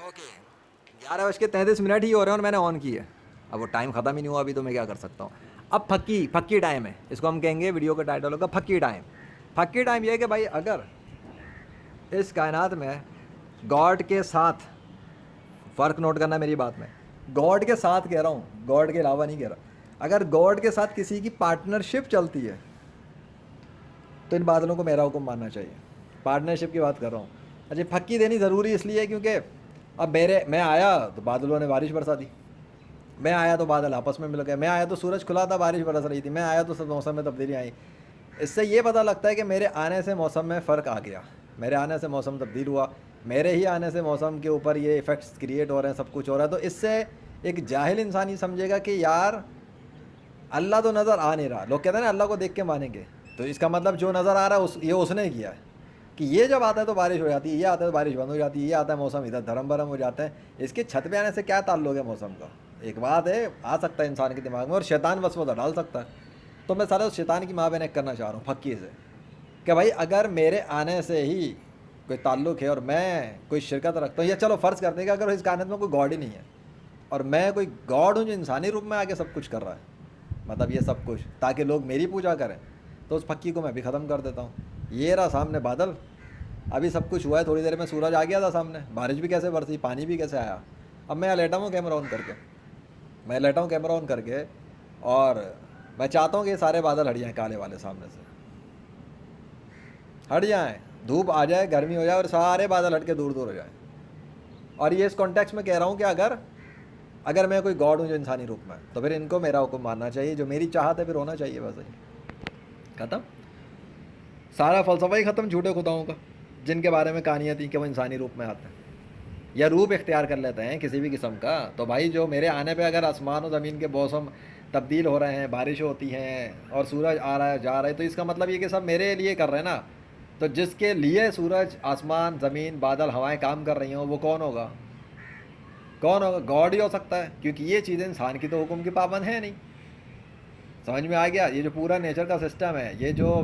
Okay, 11:33 ही हो रहे हैं और मैंने ऑन की है। अब वो टाइम ख़त्म ही नहीं हुआ अभी, तो मैं क्या कर सकता हूँ। अब फक्की फक्की टाइम है, इसको हम कहेंगे, वीडियो का टाइटल होगा फक्की टाइम। फक्की टाइम ये है कि भाई अगर इस कायनात में गॉड के साथ, फ़र्क नोट करना मेरी बात में, गॉड के साथ कह रहा हूँ, गॉड के अलावा नहीं कह रहा, अगर गॉड के साथ किसी की पार्टनरशिप चलती है तो इन बादलों को मेरा हुक्म मानना चाहिए। पार्टनरशिप की बात कर रहा हूँ। अच्छा, फक्की देनी ज़रूरी इसलिए है क्योंकि अब मैं आया तो बादलों ने बारिश बरसा दी, मैं आया तो बादल आपस में मिल गए, मैं आया तो सूरज खुला था बारिश बरस रही थी, मैं आया तो सब मौसम में तब्दीली आई। इससे ये पता लगता है कि मेरे आने से मौसम में फ़र्क आ गया, मेरे आने से मौसम तब्दील हुआ, मेरे ही आने से मौसम के ऊपर ये इफ़ेक्ट्स क्रिएट हो रहे हैं, सब कुछ हो रहा है। तो इससे एक जाहिल इंसान ही समझेगा कि यार अल्लाह तो नज़र आ नहीं रहा। लोग कहते हैं ना अल्लाह को देख के मानेंगे, तो इसका मतलब जो नज़र आ रहा है ये उसने किया है। कि ये जब आता है तो बारिश हो जाती है, ये आता है तो बारिश बंद हो जाती है, ये आता है मौसम इधर धर्म भरम हो जाता है। इसके छत पे आने से क्या ताल्लुक है मौसम का? एक बात है, आ सकता है इंसान के दिमाग में, और शैतान वसवसा डाल सकता है। तो मैं सारा उस शैतान की माँ बहन करना चाह रहा हूँ फक्की से, कि भाई अगर मेरे आने से ही कोई ताल्लुक़ है और मैं कोई शिरकत रखता हूँ, या चलो फ़र्ज़ करते हैं कि अगर इस कायनात में कोई गॉड ही नहीं है और मैं कोई गॉड हूँ जो इंसानी रूप में आके सब कुछ कर रहा है, मतलब ये सब कुछ ताकि लोग मेरी पूजा करें, तो उस फक्की को मैं भी ख़त्म कर देता हूँ। ये रहा सामने बादल, अभी सब कुछ हुआ है, थोड़ी देर में सूरज आ गया था सामने, बारिश भी कैसे बरसी, पानी भी कैसे आया। अब मैं लेटा हूँ कैमरा ऑन करके, मैं लेटा हूँ कैमरा ऑन करके, और मैं चाहता हूँ कि ये सारे बादल हट जाएँ, काले वाले सामने से हट जाएँ, धूप आ जाए, गर्मी हो जाए और सारे बादल हट के दूर दूर हो जाए। और ये इस कॉन्टेक्स्ट में कह रहा हूँ कि अगर मैं कोई गॉड हूँ जो इंसानी रूप में, तो फिर इनको मेरा हुक्म मानना चाहिए, जो मेरी चाहत है फिर होना चाहिए, बस ही ख़त्म। सारा फ़लसफ़ा ही ख़त्म झूठे खुदाओं का, जिनके बारे में कहानियाँ थी कि वो इंसानी रूप में आते हैं या रूप इख्तियार कर लेते हैं किसी भी किस्म का। तो भाई जो मेरे आने पे अगर आसमान और ज़मीन के मौसम तब्दील हो रहे हैं, बारिश होती हैं और सूरज आ रहा है जा रहा है, तो इसका मतलब ये कि सब मेरे लिए कर रहे हैं ना। तो जिसके लिए सूरज, आसमान, ज़मीन, बादल, हवाएं काम कर रही हों, वो कौन होगा? कौन होगा? गॉड ही हो सकता है, क्योंकि ये चीज़ें इंसान की तो हुक्म की पाबंद है नहीं। समझ में आ गया? ये जो पूरा नेचर का सिस्टम है, ये जो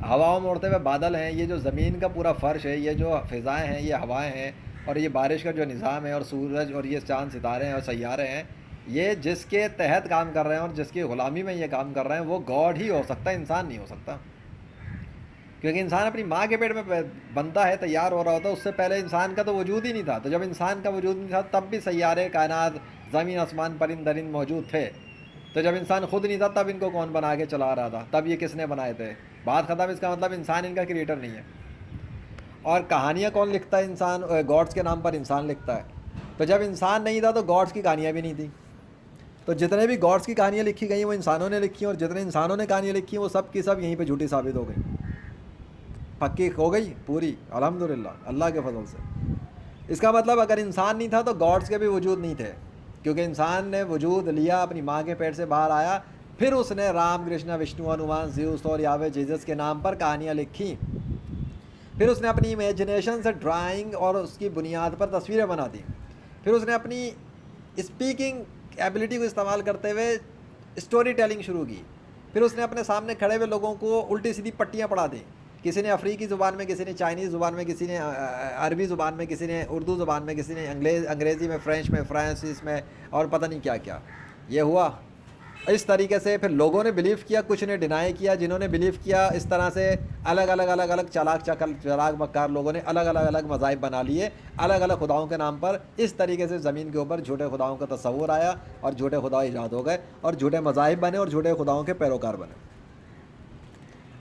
हवाओं में उड़ते हुए बादल हैं, ये जो ज़मीन का पूरा फ़र्श है, ये जो फ़िज़ाएँ हैं, ये हवाएं हैं, और ये बारिश का जो निज़ाम है, और सूरज और ये चाँद सितारे हैं और सैयारे हैं, ये जिसके तहत काम कर रहे हैं और जिसकी ग़ुलामी में ये काम कर रहे हैं, वो गॉड ही हो सकता है, इंसान नहीं हो सकता। क्योंकि इंसान अपनी माँ के पेट में बनता है, तैयार हो रहा होता है, उससे पहले इंसान का तो वजूद ही नहीं था। तो जब इंसान का वजूद नहीं था तब भी सैयारे, कायनात, ज़मीन आसमान, परिंद दरिंद मौजूद थे। तो जब इंसान खुद नहीं था तब इनको कौन बना के चला रहा था? तब ये किसने बनाए थे? बात ख़त्म। इसका मतलब इंसान इनका क्रिएटर नहीं है। और कहानियाँ कौन लिखता है? इंसान, गॉड्स के नाम पर इंसान लिखता है। तो जब इंसान नहीं था तो गॉड्स की कहानियाँ भी नहीं थी। तो जितने भी गॉड्स की कहानियाँ लिखी गई वो इंसानों ने लिखी, और जितने इंसानों ने कहानियाँ लिखी वो सब की सब यहीं पे झूठी साबित हो गई, पक्की हो गई पूरी, अल्हम्दुलिल्लाह, अल्लाह के फजल से। इसका मतलब अगर इंसान नहीं था तो गॉड्स के भी वजूद नहीं थे, क्योंकि इंसान ने वजूद लिया, अपनी माँ के पेट से बाहर आया, फिर उसने राम, कृष्ण, विष्णु, हनुमान, ज़्यूस और यावे जीसस के नाम पर कहानियाँ लिखी। फिर उसने अपनी इमेजिनेशन से ड्राइंग और उसकी बुनियाद पर तस्वीरें बना दी। फिर उसने अपनी स्पीकिंग एबिलिटी को इस्तेमाल करते हुए स्टोरी टेलिंग शुरू की। फिर उसने अपने सामने खड़े हुए लोगों को उल्टी सीधी पट्टियाँ पढ़ा दी। किसी ने अफ्रीकी ज़ुबान में, किसी ने चाइनीज़ ज़ुबान में, किसी ने अरबी ज़ुबान में, किसी ने उर्दू ज़ुबान में, किसी ने अंग्रेज़ी में, फ्रेंच में, फ्रांसीस में, और पता नहीं क्या क्या। ये हुआ इस तरीके से। फिर लोगों ने बिलीव किया, कुछ ने डिनाई किया। जिन्होंने बिलीव किया इस तरह से अलग अलग चालाक मक्कार लोगों ने अलग मज़ाहिब बना लिए, अलग अलग खुदाओं के नाम पर। इस तरीके से ज़मीन के ऊपर झूठे खुदाओं का तस्वुर आया और झूठे खुदा ईजाद हो गए और झूठे मज़ाहिब बने और झूठे खुदाओं के पैरोकार बने।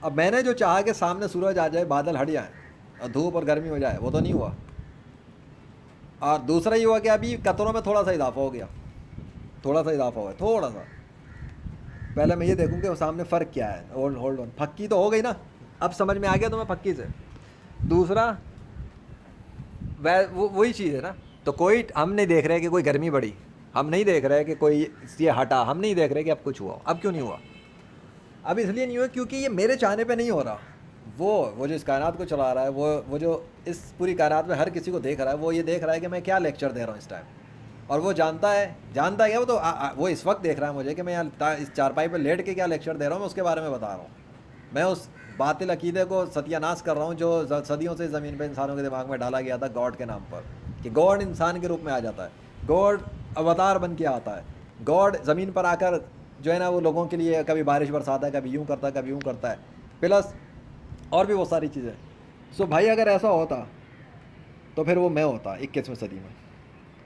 अब मैंने जो चाहा कि सामने सूरज आ जाए, बादल हट जाए और धूप और गर्मी हो जाए, वो तो नहीं हुआ। और दूसरा ये हुआ कि अभी कतरों में थोड़ा सा इजाफा हो गया, थोड़ा सा इजाफा हुआ, थोड़ा सा। पहले मैं ये देखूँ कि सामने फ़र्क क्या है। होल्ड ऑन, फक्की तो हो गई ना, अब समझ में आ गया तुम्हें फक्की से। दूसरा वही चीज़ है ना। तो कोई हम नहीं देख रहे कि कोई गर्मी बढ़ी, हम नहीं देख रहे कि कोई ये हटा, हम नहीं देख रहे कि अब कुछ हुआ। अब क्यों नहीं हुआ? अब इसलिए नहीं हुआ क्योंकि ये मेरे चाहने पे नहीं हो रहा। वो जो इस कायनात को चला रहा है, वो जो इस पूरी कायनात में हर किसी को देख रहा है, वो ये देख रहा है कि मैं क्या लेक्चर दे रहा हूँ इस टाइम। और वो जानता है क्या, वो तो वो इस वक्त देख रहा है मुझे कि मैं यहाँ इस चारपाई पर लेट के क्या लेक्चर दे रहा हूँ, मैं उसके बारे में बता रहा हूँ। मैं उस बातिल अकीदे को सत्यानाश कर रहा हूँ जो सदियों से ज़मीन पे इंसानों के दिमाग में डाला गया था गॉड के नाम पर। कि गॉड इंसान के रूप में आ जाता है, गॉड अवतार बन के आता है, गॉड ज़मीन पर आकर जो है ना वो लोगों के लिए कभी बारिश बरसाता है, कभी यूँ करता है, कभी यूँ करता है, प्लस और भी बहुत सारी चीज़ें। सो भाई अगर ऐसा होता तो फिर वो मैं होता 21वीं सदी में,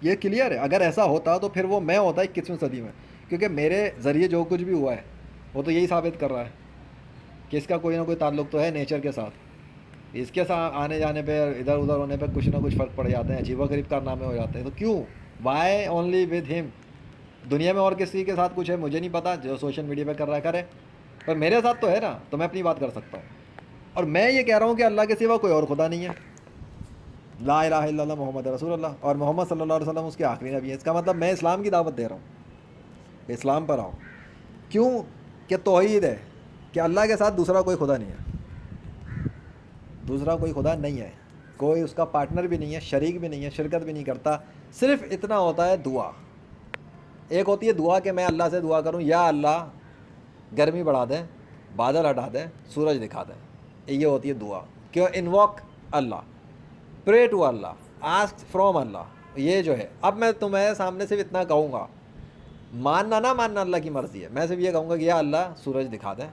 ये क्लियर है। अगर ऐसा होता तो फिर वो मैं होता 21वीं सदी में, क्योंकि मेरे ज़रिए जो कुछ भी हुआ है वो तो यही साबित कर रहा है कि इसका कोई ना कोई ताल्लुक़ तो है नेचर के साथ। इसके साथ आने जाने पे, इधर उधर होने पे कुछ ना कुछ फ़र्क पड़ जाते हैं, अजीबोगरीब कारनामे हो जाते हैं। तो क्यों, वाई ओनली विद हिम? दुनिया में और किसी के साथ कुछ है मुझे नहीं पता, जो सोशल मीडिया पे कर रहा है करे, पर मेरे साथ तो है ना, तो मैं अपनी बात कर सकता हूँ। और मैं ये कह रहा हूँ कि अल्लाह के सिवा कोई और खुदा नहीं है, ला इलाहा इल्लल्लाह मोहम्मद रसूलुल्लाह, और मोहम्मद सल्लल्लाहु अलैहि वसल्लम उसके आखिरी नबी है। इसका मतलब मैं इस्लाम की दावत दे रहा हूँ, इस्लाम पर आओ। क्यों? कि तौहीद है कि अल्लाह के साथ दूसरा कोई खुदा नहीं है, दूसरा कोई खुदा नहीं है, कोई उसका पार्टनर भी नहीं है, शरीक भी नहीं है, शिरकत भी नहीं करता। सिर्फ इतना होता है दुआ। एक होती है दुआ कि मैं अल्लाह से दुआ करूं, या अल्लाह गर्मी बढ़ा दें, बादल हटा दें, सूरज दिखा दें, ये होती है दुआ। क्यों? Invoke Allah, pray to Allah, ask from Allah. ये जो है, अब मैं तुम्हें सामने सिर्फ इतना कहूँगा, मानना ना मानना अल्लाह की मर्ज़ी है। मैं सिर्फ ये कहूँगा कि या अल्लाह सूरज दिखा दें,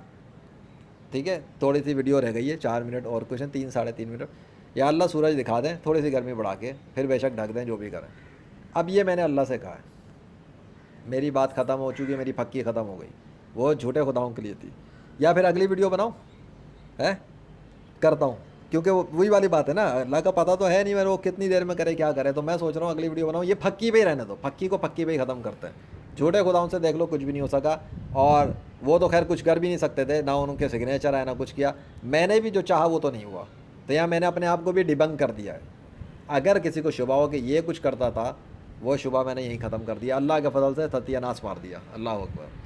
ठीक है, थोड़ी सी वीडियो रह गई है, 4 मिनट और कुछ है, 3 साढ़े 3 मिनट। या अल्लाह सूरज दिखा दें, थोड़ी सी गर्मी बढ़ा के, फिर बेशक ढक दें, जो भी करें। अब ये मैंने अल्लाह से कहा है, मेरी बात ख़त्म हो चुकी है, मेरी फक्की ख़त्म हो गई, वो झूठे खुदाओं के लिए थी। या फिर अगली वीडियो बनाऊँ है, करता हूँ, क्योंकि वही वाली बात है ना, अल्लाह का पता तो है नहीं मेरे को कितनी देर में करे क्या करे। तो मैं सोच रहा हूँ अगली वीडियो बनाऊँ, ये फक्की पे ही रहने दो, फक्की को फक्की पे ही ख़त्म करते हैं। झूठे खुदाओं से देख लो कुछ भी नहीं हो सका, और वो तो खैर कुछ कर भी नहीं सकते थे, ना उनके सिग्नेचर आए ना कुछ किया। मैंने भी जो चाहा वो तो नहीं हुआ, तो यहाँ मैंने अपने आप को भी डिबंक कर दिया है। अगर किसी को शुबा हो कि ये कुछ करता था, वो शुबा मैंने यहीं ख़त्म कर दिया, अल्लाह के फजल से सत्यानाश मार दिया। अल्लाह अकबर।